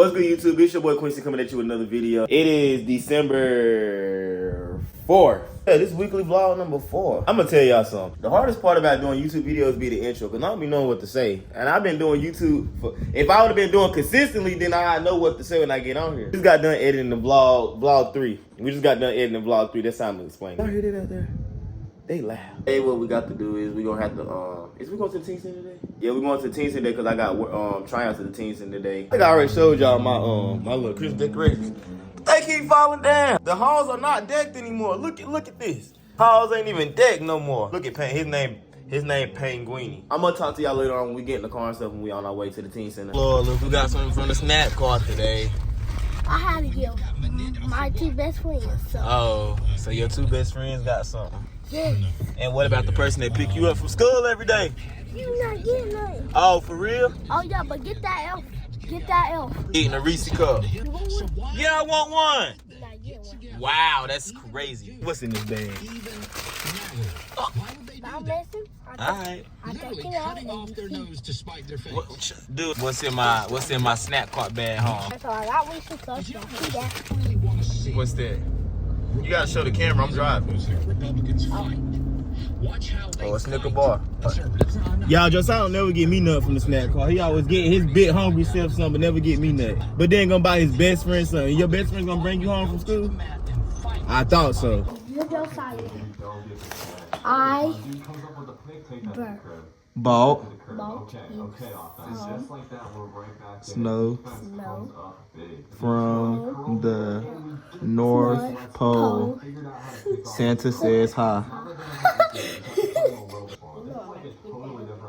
What's good, YouTube? It's your boy Quincy coming at you with another video. It is December 4th. Yeah, this weekly vlog number 4. I'm gonna tell y'all something. The hardest part about doing YouTube videos be the intro, because I don't be knowing what to say. And I've been doing YouTube for, if I would have been doing consistently, then I know what to say when I get on here. Just got done editing the vlog 3. We just got done editing the vlog 3. That's time to explain. Y'all hear that out there? They loud. Hey, what we got to do is we gonna have to, is we going to the teen center today? Yeah, we going to the teen center because I got tryouts to the teen center today. I think I already showed y'all my little Christmas decorations. They keep falling down. The halls are not decked anymore. Look at this. Halls ain't even decked no more. Look at Payne. His name Penguini. I'm gonna talk to y'all later on when we get in the car and stuff and we on our way to the teen center. Lord, look, we got something from the snack cart today. I had to give my 2 best friends something. Oh, so your 2 best friends got something. Yes. And what about the person that pick you up from school every day? You not getting nothing. Oh, for real? Oh yeah, but get that elf. Get that elf. Eating a Reese cup. You want one? Yeah, I want one. You not getting one. Wow, that's crazy. What's in this bag? Stop messing. Alright. I take it out and you see. Dude, what's in my snack cart bag, huh? That's all I got. We should touch that. See that? What's that? You gotta show the camera, I'm driving. Oh, a Snicker bar. Y'all, Josiah don't never get me nothing from the snack car. He always get his big hungry self something, but never get me nothing. But then gonna buy his best friend something. Your best friend gonna bring you home from school? I thought so. You're Josiah. I Bought snow from the North Pole. Santa says hi.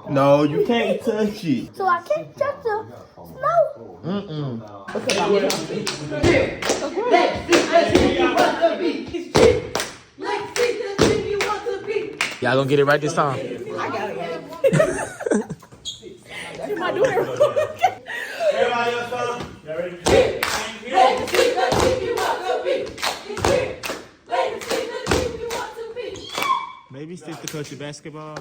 No, you can't touch it. So I can't touch the snow. Y'all gonna get it right this time? I got it. Am I doing it? Everybody else, y'all ready? Maybe stick to coach your basketball.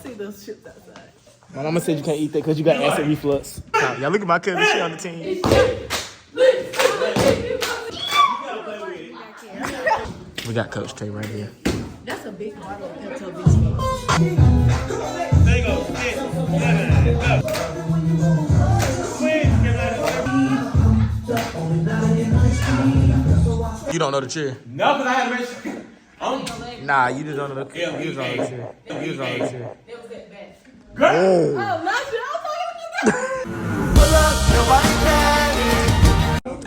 See those chips outside. My mama said you can't eat that because you got acid reflux. Y'all look at my cousin, she on the team. We got Coach Tay right here. That's a big bottle of Pepto Bismol. There you go. You don't know the cheer? No, because I had to make sure. Nah, you just don't know the cheer. You just don't know the cheer. You just don't know the cheer. It was that bad. Oh. Oh, not you.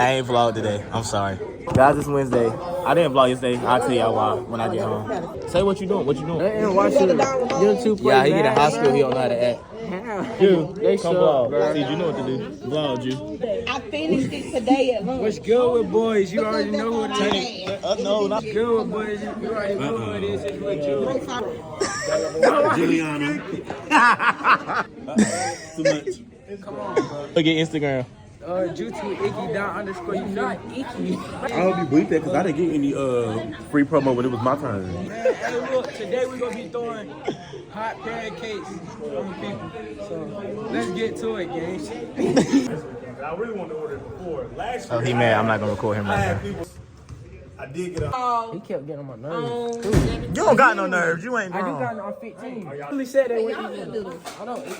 I ain't vlogged today. I'm sorry. Guys, it's Wednesday. I didn't vlog yesterday. I'll tell y'all why when I get home. Say what you doing. What you doing? YouTube. Yeah, he get in high school. He don't know how to act. You, They come suck, vlog. bro. See, you know what to do. Vlog you. I finished it today at lunch. What's good with boys? You already know what it is. No, not Good with boys. You already know what it is. It's what you. Juliana. Too much. Come on, bro. Look at Instagram. YouTube icky down underscore. You not icky. I don't be believe that because I didn't get any free promo when it was my turn. Hey, look. Today we're gonna be throwing hot pancakes on people. So let's get to it, gang. I really wanted to order it before. Last Oh, he mad. I'm not gonna record him right now. I did get a. He kept getting on my nerves. You don't got no nerves. You ain't I do grown. got on 15. I really said that when I don't eat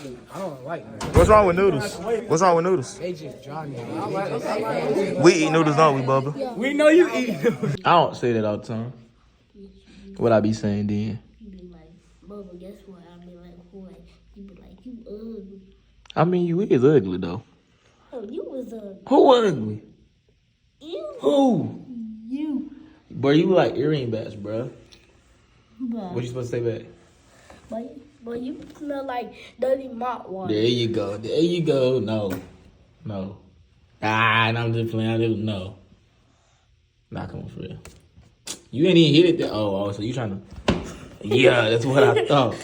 them. I don't like them. What's wrong with noodles? What's wrong with noodles? They just dry me. I like We eat noodles, don't we, Bubba? We know you eat them. I don't say that all the time. What I be saying then? You be like, Bubba, guess what? I be like, boy. You be like, you ugly. I mean, you is ugly though. Oh, you was ugly. Who ugly? You. Who? You. Bro, you like earring bats, bro. But, What you supposed to say back? but you smell like dirty mop water. There you go. There you go. No. Ah, and I'm just playing. No. Nah, come on, for real. You ain't even hit it there. Oh, so you trying to... Yeah, that's what I thought.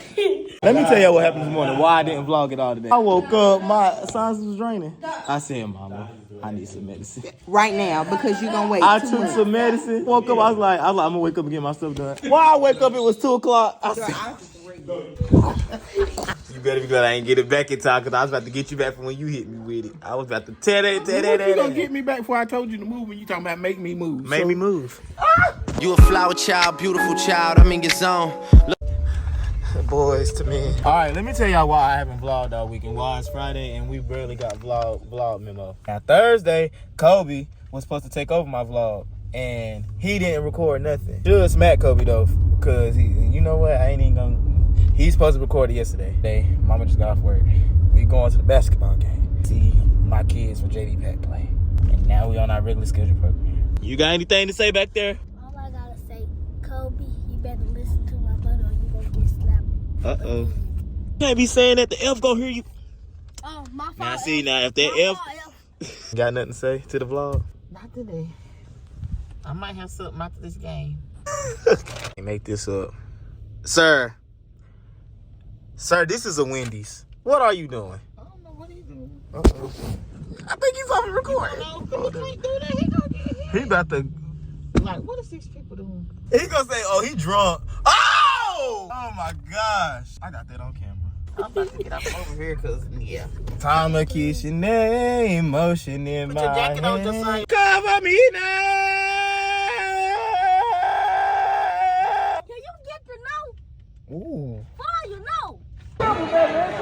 Let me tell you what happened this morning. Why I didn't vlog it all today. I woke up, my sinus was draining. I said, Mama, I need some medicine. Right now, because you're going to wait I too took much. some medicine. Woke up, I was like, I'm gonna wake up and get my stuff done. Why I wake up, it was 2 o'clock. I said, You better be glad I ain't get it back in time, because I was about to get you back from when you hit me with it. I was about to tear that. You gonna get me back before I told you to move when you talking about make me move. Make me move. You a flower child, beautiful child, I'm in your zone. Boys to men. All right, let me tell y'all why I haven't vlogged all weekend. Why it's Friday and we barely got vlog memo. Now Thursday, Kobe was supposed to take over my vlog and he didn't record nothing. Should smack Kobe though, because you know what? I ain't even gonna. He's supposed to record it yesterday. Mama just got off work. We going to the basketball game. See my kids from JV Pack play, and now we on our regular schedule program. You got anything to say back there? All I gotta say, Kobe, you better listen to my brother or you gonna get slapped. Uh-oh. You can't be saying that. The F gonna hear you. Oh, my fault. Now see, now if that F... Got nothing to say to the vlog? Not today. I might have something after this game. Make this up. Sir, this is a Wendy's. What are you doing? I don't know what he's doing. Uh-oh. I think he's off recording. No, he can't do that. He gonna get hit. He about to... Like, what are 6 people doing? He gonna say, oh, he drunk. Oh! Oh my gosh. I got that on camera. I'm about to get up over here because, yeah. Time to kiss your name, motion in Put my your jacket on just hand. like... Cover me now. Can you get to know? Ooh. How you know?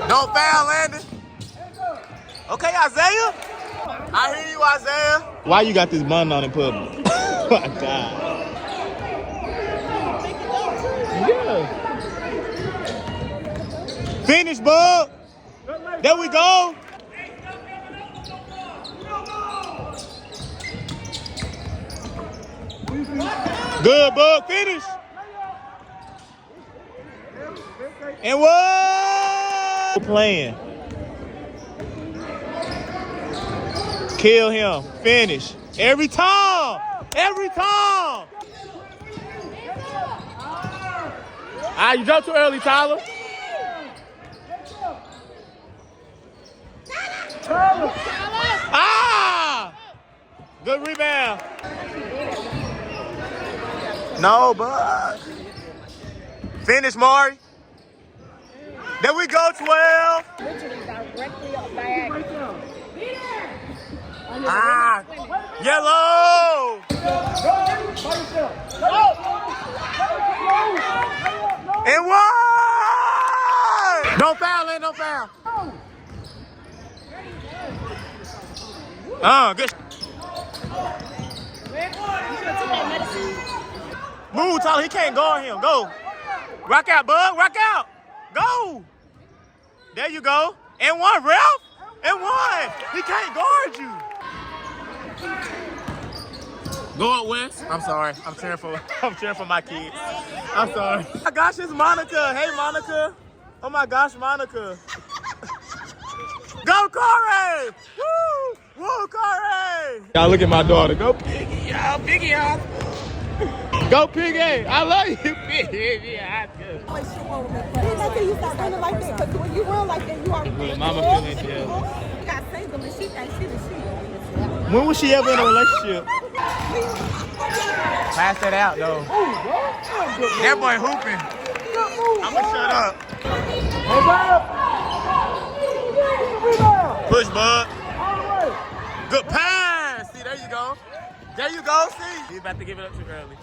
Don't foul, Landon. Okay, Isaiah. I hear you, Isaiah. Why you got this bun on in public? Oh my God. Yeah. Finish, bub. There we go. Good, bub. Finish. And what? Playing. Kill him. Finish. Every time. Every time. Ah, you jumped too early, Tyler. Ah! Good rebound. No, but finish, Maury. There we go, 12. Ah, yellow. And one. Don't foul, Lynn, don't foul. Good. Move, Tyler. He can't guard him. Go. Rock out, bud. Rock out. Go. There you go. And one, Ralph. And one. He can't guard you. Go up, West. I'm sorry. I'm cheering for my kids. I'm sorry. Oh my gosh, it's Monica. Hey, Monica. Oh my gosh, Monica. Go, Corey. Woo. Woo, Corey. Y'all look at my daughter. Go, Piggy. Y'all, Piggy, y'all. Go, Piggy. I love you, Piggy. Yeah, I do. You stop running like that, because when you run like that, you are. Mama feeling jealous. You got single and she thinks she the shit. When was she ever in a relationship? Pass that out, though. That boy hooping. I'm gonna shut up. Push, bud. Good pass. See, there you go. There you go. See, he's about to give it up too early.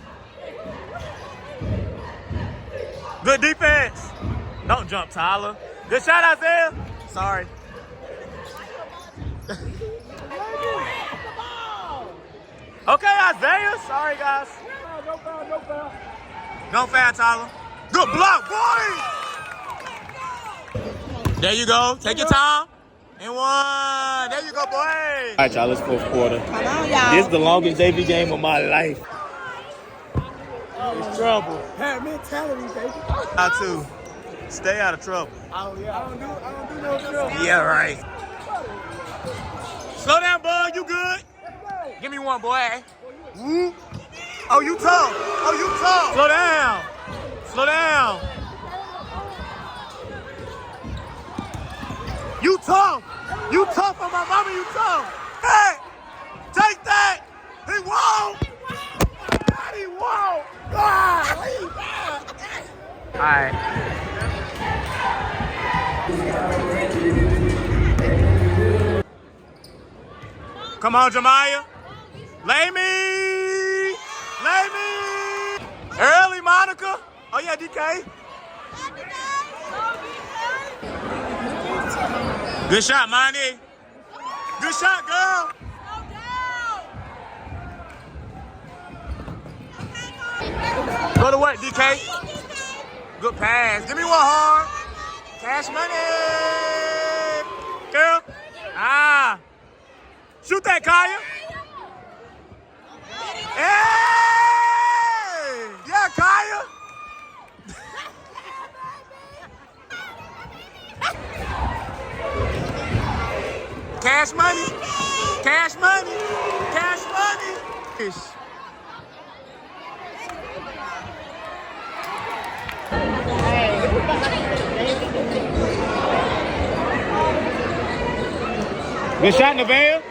Good defense. Don't jump, Tyler. Good shot, Isaiah. Sorry. Okay, Isaiah. Sorry, guys. Don't foul, Tyler. Good block, boy. There you go. Take your time. And one. There you go, boy. All right, y'all. Let's fourth quarter. Come on, y'all. This is the longest JV game of my life. It's trouble. Have mentality, baby. How to stay out of trouble. Oh yeah, I don't do no trouble. Yeah, right. Slow down, bud. You good? Give me one, boy. Woo. Oh, you tough. Oh, you tough. Slow down. Slow down. You tough. You tough on my mama. You tough. Hey, take that. He won't. He won't. All right. Come on, Jemiah. Lay me. Lay me. Early, Monica. Oh, yeah, DK. Good shot, Monty. Good shot, girl. Go to work, DK. Good pass. Give me one hard. Cash money. Girl. Ah. Shoot that, Kaya. Hey! Yeah, Kaya. Cash money. Cash money. Cash money. Good shot, Nevaeh.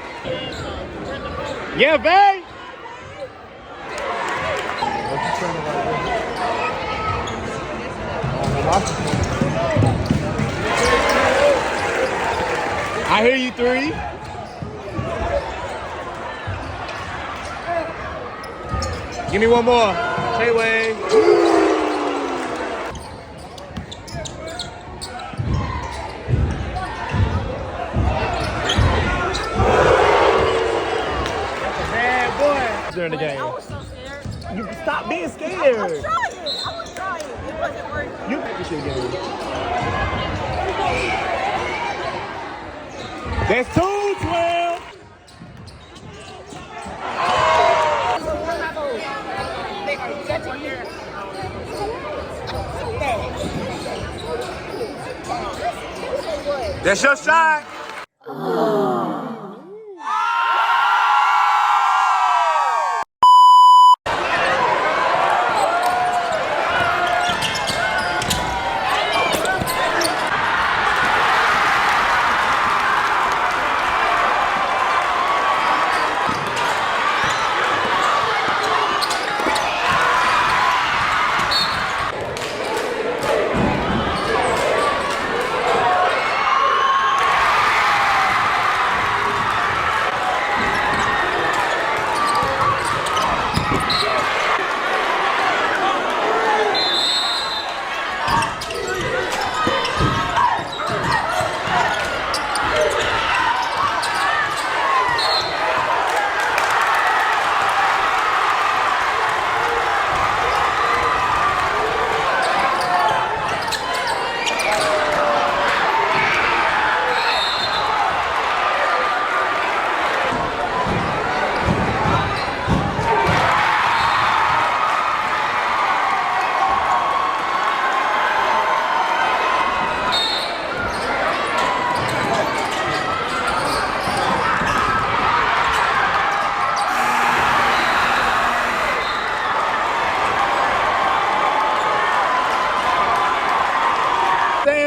Yeah, babe. I hear you, three. Give me one more. Say way. During the game. I was so scared. You stop being scared. I was trying. It wasn't working. You should get it. That's 2-12. That's your shot.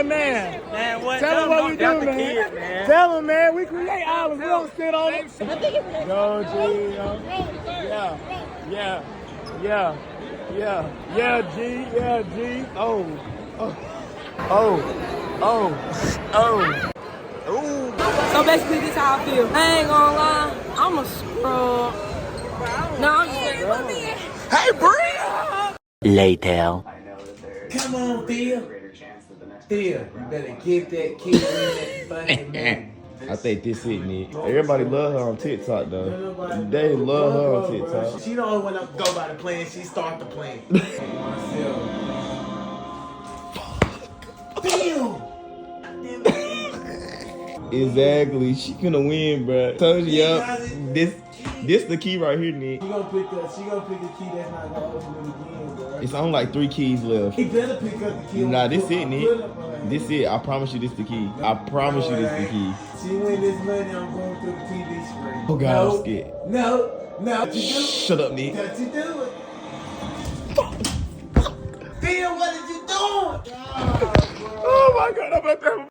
Man, what? Tell them what we do, man. Kid, man. Tell them, man. We create islands. We don't sit on them. Go, G. Yeah. Yeah. Yeah. Yeah. Yeah, G. Yeah, G. Oh. Oh. Oh. Oh. Oh. Ooh. So basically, this how I feel. I ain't gonna lie, I'm a scrub. No, I'm just Hey, Bria! Later. Come on, Phil. Phil, you better get that kid in that fucking man. I think this it, Nick. Everybody love her on TikTok, though. They love her on TikTok. She don't want to go by the plan. She start the plan. Phil. Exactly. She gonna win, bro. Told you, yup. This the key right here, Nick. She gonna pick a key that's not gonna open it again, bro. It's only like 3 keys left. He better pick up the key. Nah, this it, Nick. This it. I promise you this the key. I promise you this the key. She win this money, I'm going through the TV screen. Oh, God, I'm scared. No. What you do? Shut up, Nick. What you do? Phil, what did you do? Oh, my God. I'm about to